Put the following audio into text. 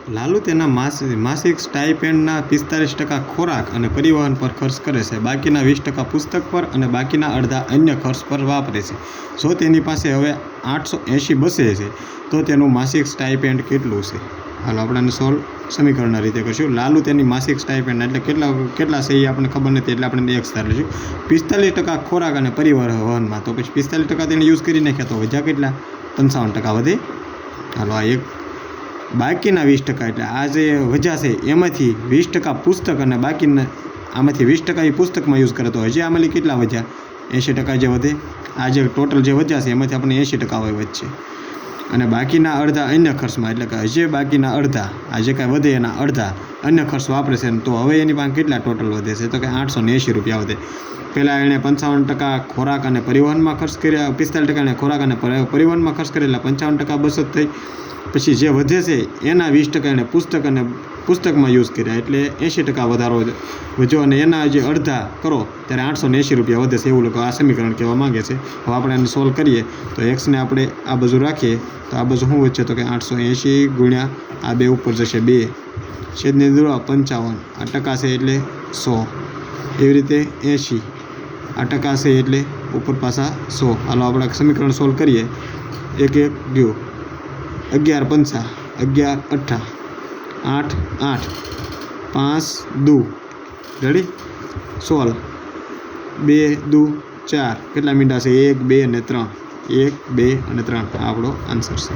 લાલુ તેના માસિક સ્ટાઇપેન્ડના 45% ખોરાક અને પરિવહન પર ખર્ચ કરે છે. બાકીના 20% પુસ્તક પર અને બાકીના અડધા અન્ય ખર્ચ પર વાપરે છે. જો તેની પાસે હવે 880 બસે છે તો તેનું માસિક સ્ટાઇપેન્ડ કેટલું છે? હાલો આપણે સોલ્વ સમીકરણના રીતે કરશું. લાલુ તેની માસિક સ્ટાઇપેન્ડ એટલે કેટલા છે એ આપણને ખબર નથી, એટલે આપણે x ધારીશું. 45% ખોરાક અને પરિવહનમાં, તો પછી 45% તેને યુઝ કરી નાખ્યા તો વધ્યા કેટલા? 55% વધે. હાલો આ એક. બાકીના 20% એટલે આ જે વધ્યા છે એમાંથી 20% પુસ્તક અને બાકીના આમાંથી 20% એ પુસ્તકમાં યુઝ કરે તો હજી આમાંથી કેટલા વધ્યા? 80% જે વધે. આ જે ટોટલ જે વધ્યા છે એમાંથી આપણને 80% વધશે. અને બાકીના અડધા અન્ય ખર્ચમાં, એટલે કે હજી બાકીના અડધા, આ જે કાંઈ વધે એના અડધા અન્ય ખર્ચ વાપરે છે, તો હવે એની પાસે કેટલા ટોટલ વધે છે? તો કે 880 રૂપિયા વધે. પહેલાં એણે 55% ખોરાક અને પરિવહનમાં ખર્ચ કર્યા, 45% એણે ખોરાક અને પરિવહનમાં ખર્ચ કરેલા, 55% બચત થઈ. પછી જે વધે છે એના 20% એણે પુસ્તકમાં યુઝ કર્યા, એટલે 80% વધારો વધ્યો, અને એના જે અડધા કરો ત્યારે 880 રૂપિયા વધે છે. એવું લોકો આ સમીકરણ કહેવા માગે છે. હવે આપણે એને સોલ્વ કરીએ તો એક્સને આપણે આ બાજુ રાખીએ તો આ બાજુ શું વધશે? તો કે 880 ગુણ્યા આ બે ઉપર જશે 2, છેદની દૂર 55, આ ટકા છે એટલે 100, એવી રીતે 80, આ ટકા છે એટલે ઉપર પાછા 100. હાલો આપણે સમીકરણ સોલ્વ કરીએ. 1 1 ગયું, 11 પંચા, 11 અઠ્ઠા, 8 8, 5 દુ, રેડી? 16, 2 દુ 4, કેટલા મીંડા છે? 1 2 અને 3, 1 2 અને 3, આ આપણો આન્સર છે.